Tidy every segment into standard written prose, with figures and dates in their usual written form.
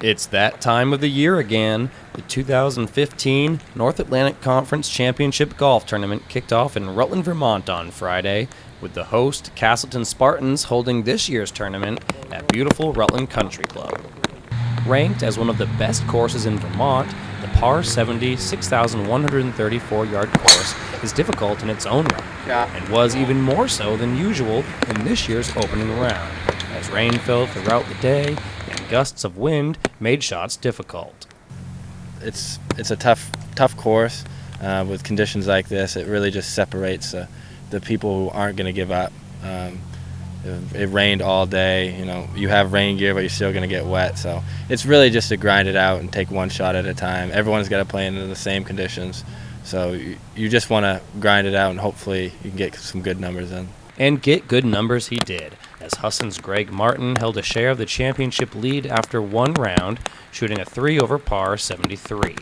It's that time of the year again. The 2015 North Atlantic Conference Championship Golf Tournament kicked off in Rutland, Vermont on Friday, with the host Castleton Spartans holding this year's tournament at beautiful Rutland Country Club. Ranked as one of the best courses in Vermont, the par 70 6,134-yard course is difficult in its own right, and was even more so than usual in this year's opening round, as rain fell throughout the day and gusts of wind made shots difficult. It's a tough course with conditions like this. It really just separates the people who aren't going to give up. It rained all day. You have rain gear, but you're still going to get wet. So it's really just to grind it out and take one shot at a time. Everyone's got to play into the same conditions. So you just want to grind it out, and hopefully you can get some good numbers in. And get good numbers he did, as Husson's Greg Martin held a share of the championship lead after one round, shooting a 3 over par 73.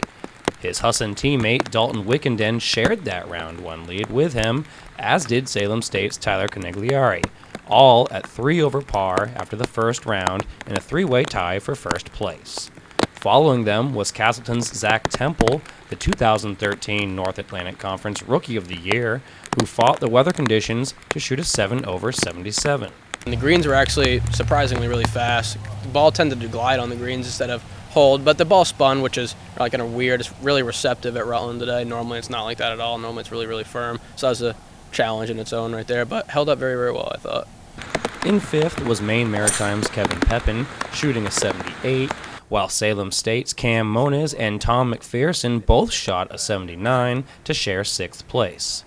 His Husson teammate Dalton Wickenden shared that round one lead with him, as did Salem State's Tyler Conigliari, all at 3 over par after the first round in a three-way tie for first place. Following them was Castleton's Zach Temple, the 2013 North Atlantic Conference Rookie of the Year, who fought the weather conditions to shoot a 7 over 77. And the greens were actually surprisingly really fast. The ball tended to glide on the greens instead of hold, but the ball spun, which is kind of weird. It's really receptive at Rutland today. Normally it's not like that at all. Normally it's really, really firm. So that was a challenge in its own right there, but held up very, very well, I thought. In fifth was Maine Maritime's Kevin Pepin, shooting a 78, while Salem State's Cam Moniz and Tom McPherson both shot a 79 to share sixth place.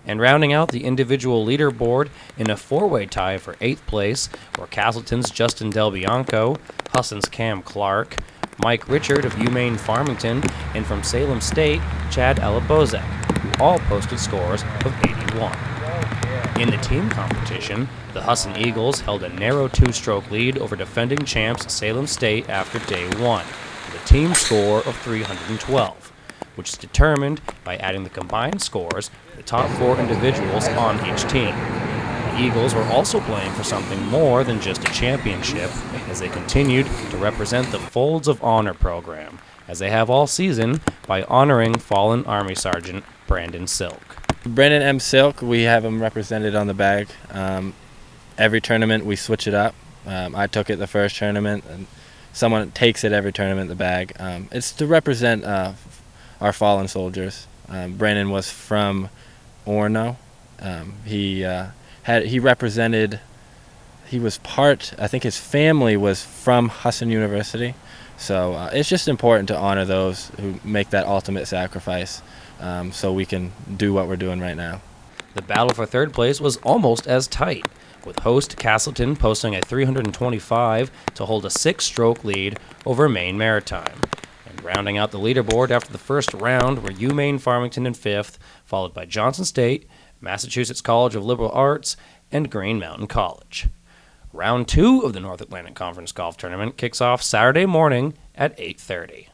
And rounding out the individual leaderboard in a four-way tie for eighth place were Castleton's Justin Del Bianco, Husson's Cam Clark, Mike Richard of UMaine Farmington, and from Salem State, Chad Elabozek, who all posted scores of 81. In the team competition, the Husson Eagles held a narrow two-stroke lead over defending champs Salem State after day one, with a team score of 312, which is determined by adding the combined scores of the top four individuals on each team. The Eagles were also playing for something more than just a championship, as they continued to represent the Folds of Honor program, as they have all season, by honoring fallen Army Sergeant Brandon Silk. Brandon M. Silk, we have him represented on the bag. Every tournament we switch it up. I took it the first tournament, and someone takes it every tournament, the bag. It's to represent our fallen soldiers. Brandon was from Orono. He was part, I think his family was from Husson University. So it's just important to honor those who make that ultimate sacrifice, so we can do what we're doing right now. The battle for third place was almost as tight, with host Castleton posting a 325 to hold a 6-stroke lead over Maine Maritime. And rounding out the leaderboard after the first round were UMaine Farmington in fifth, followed by Johnson State, Massachusetts College of Liberal Arts, and Green Mountain College. Round 2 of the North Atlantic Conference Golf Tournament kicks off Saturday morning at 8:30.